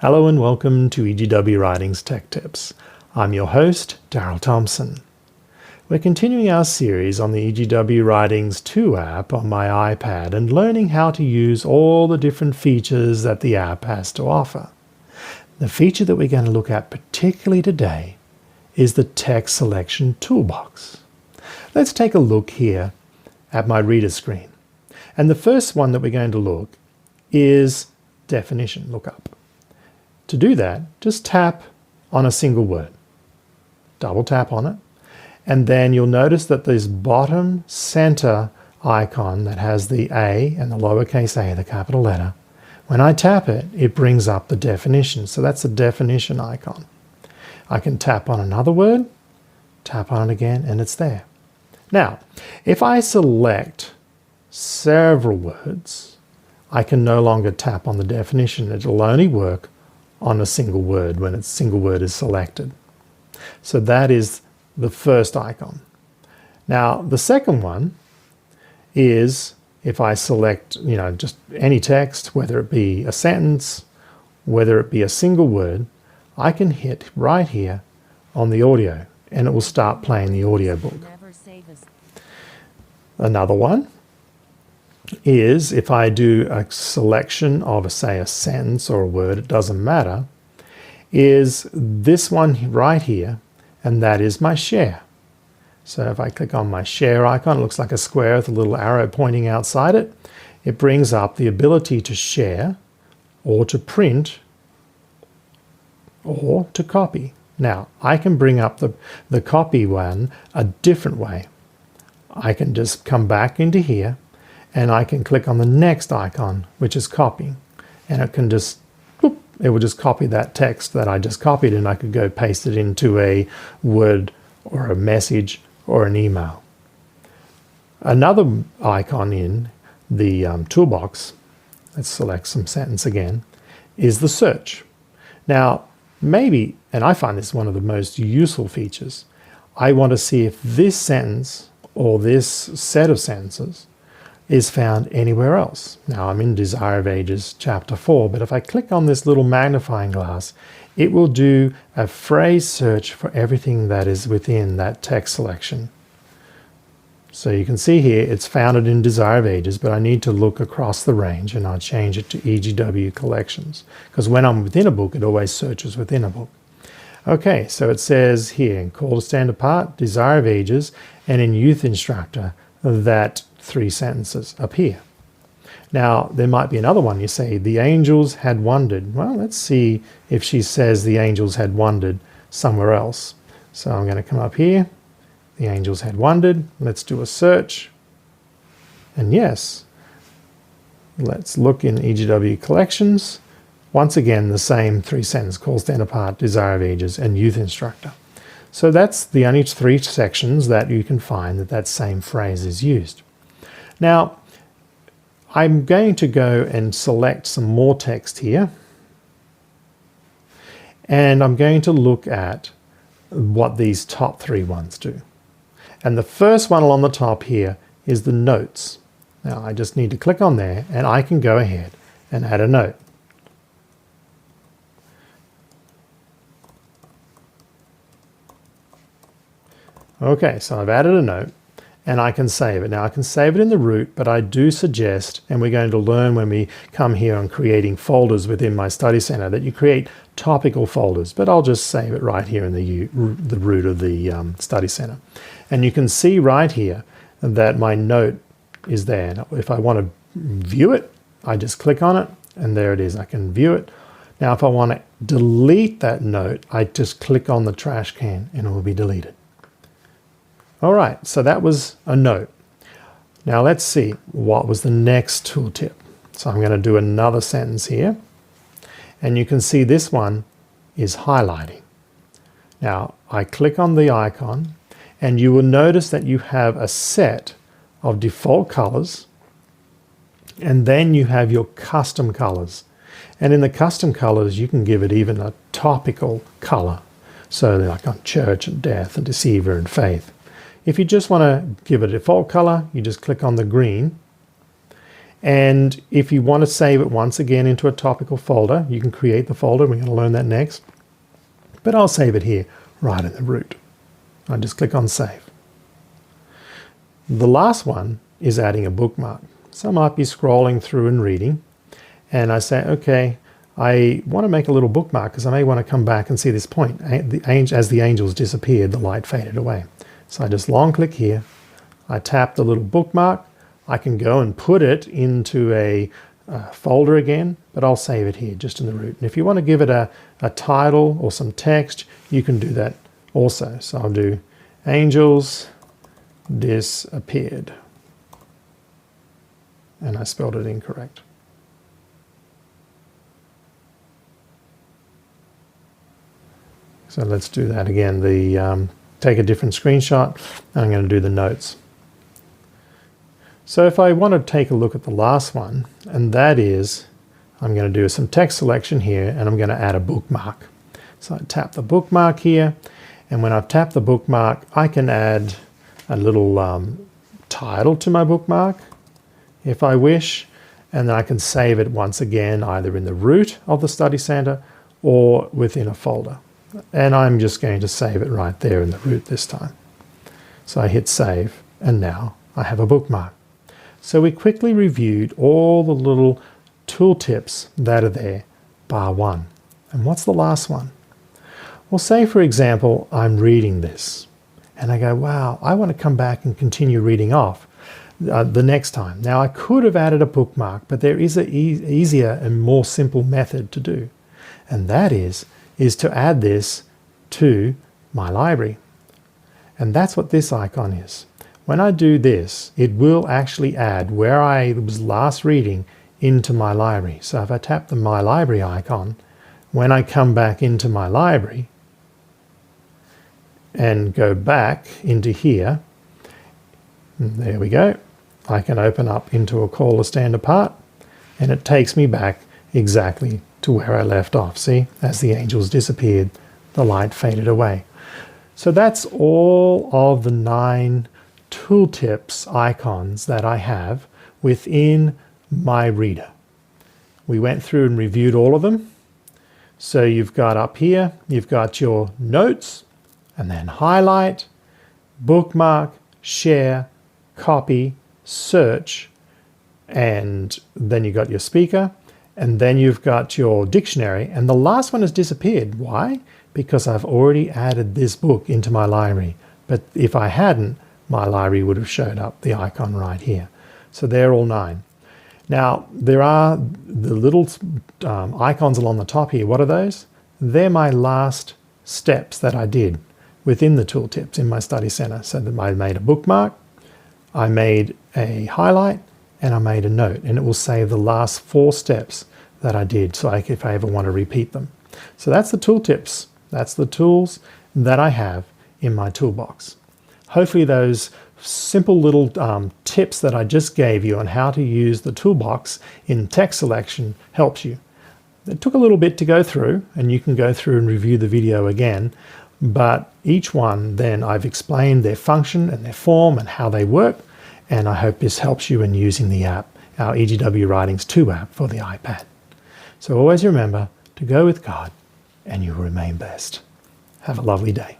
Hello and welcome to EGW Writings Tech Tips. I'm your host, Daryl Thompson. We're continuing our series on the EGW Writings 2 app on my iPad and learning how to use all the different features that the app has to offer. The feature that we're going to look at particularly today is the text selection toolbox. Let's take a look here at my reader screen. And the first one that we're going to look is definition lookup. To do that, just tap on a single word. Double tap on it. And then you'll notice that this bottom center icon that has the A and the lowercase a, the capital letter, when I tap it, it brings up the definition. So that's the definition icon. I can tap on another word, tap on it again, and it's there. Now, if I select several words, I can no longer tap on the definition. It'll only work on a single word when a single word is selected. So that is the first icon. Now, the second one is if I select, just any text, whether it be a sentence, whether it be a single word, I can hit right here on the audio and it will start playing the audiobook. Another one is if I do a selection of, say, a sentence or a word, it doesn't matter, is this one right here, and that is my share. So if I click on my share icon, it looks like a square with a little arrow pointing outside it. It brings up the ability to share or to print or to copy. Now, I can bring up the copy one a different way. I can just come back into here and I can click on the next icon, which is copy. And it can just, it will just copy that text that I just copied and I could go paste it into a Word or a message or an email. Another icon in the toolbox, let's select some sentence again, is the search. Now, maybe, and I find this one of the most useful features, I want to see if this sentence or this set of sentences is found anywhere else. Now I'm in Desire of Ages chapter 4, but if I click on this little magnifying glass, it will do a phrase search for everything that is within that text selection. So you can see here it's found in Desire of Ages, but I need to look across the range and I'll change it to EGW Collections, because when I'm within a book, it always searches within a book. Okay, so it says here in Call to Stand Apart, Desire of Ages, and in Youth Instructor, that 3 sentences appear. Now, there might be another one. You say, the angels had wondered. Well, let's see if she says the angels had wondered somewhere else. So I'm going to come up here. The angels had wondered. Let's do a search. And yes, let's look in EGW Collections. Once again, the same 3 sentences, Call Stand Apart, Desire of Ages, and Youth Instructor. So that's the only 3 sections that you can find that same phrase is used. Now, I'm going to go and select some more text here. And I'm going to look at what these top 3 ones do. And the first one along the top here is the notes. Now, I just need to click on there and I can go ahead and add a note. Okay, so I've added a note and I can save it. Now I can save it in the root, but I do suggest, and we're going to learn when we come here on creating folders within my study center, that you create topical folders, but I'll just save it right here in the root of the study center. And you can see right here that my note is there. Now, if I want to view it, I just click on it and there it is. I can view it. Now if I want to delete that note, I just click on the trash can and it will be deleted. All right, so that was a note. Now let's see what was the next tooltip. So I'm going to do another sentence here. And you can see this one is highlighting. Now I click on the icon and you will notice that you have a set of default colors and then you have your custom colors. And in the custom colors, you can give it even a topical color. So like on church and death and deceiver and faith. If you just want to give it a default color, you just click on the green And if you want to save it once again into a topical folder, you can create the folder. We're going to learn that next. But I'll save it here, right in the root. I just click on Save. The last one is adding a bookmark. So I might be scrolling through and reading, and I say, okay, I want to make a little bookmark because I may want to come back and see this point. As the angels disappeared, the light faded away. So I just long click here. I tap the little bookmark. I can go and put it into a folder again, but I'll save it here just in the root. And if you want to give it a title or some text, you can do that also. So I'll do Angels Disappeared. And I spelled it incorrect. So let's do that again. Take a different screenshot, and I'm going to do the notes. So if I want to take a look at the last one, and that is, I'm going to do some text selection here, and I'm going to add a bookmark. So I tap the bookmark here, and when I've tapped the bookmark, I can add a little title to my bookmark, if I wish, and then I can save it once again, either in the root of the study center or within a folder. And I'm just going to save it right there in the root this time. So I hit save, and now I have a bookmark. So we quickly reviewed all the little tooltips that are there, bar one. And what's the last one? Well, say for example, I'm reading this and I go, wow, I want to come back and continue reading off the next time. Now I could have added a bookmark, but there is an easier and more simple method to do. And that is to add this to my library. And that's what this icon is. When I do this, it will actually add where I was last reading into my library. So if I tap the My Library icon, when I come back into my library and go back into here, there we go, I can open up into a Call to Stand Apart, and it takes me back exactly to where I left off. See, as the angels disappeared, the light faded away. So that's all of the 9 tooltips icons that I have within my reader. We went through and reviewed all of them. So you've got up here, you've got your notes, and then highlight, bookmark, share, copy, search, and then you've got your speaker, and then you've got your dictionary, and the last one has disappeared. Why? Because I've already added this book into my library. But if I hadn't, my library would have showed up, the icon right here. So they're all 9. Now, there are the little icons along the top here. What are those? They're my last steps that I did within the tooltips in my study center. So that I made a bookmark, I made a highlight, and I made a note. And it will save the last 4 steps that I did, so if I ever want to repeat them. So that's the tooltips. That's the tools that I have in my toolbox. Hopefully those simple little tips that I just gave you on how to use the toolbox in text selection helps you. It took a little bit to go through, and you can go through and review the video again, but each one then I've explained their function and their form and how they work, and I hope this helps you in using the app, our EGW Writings 2 app for the iPad. So always remember to go with God, and you will remain blessed. Have a lovely day.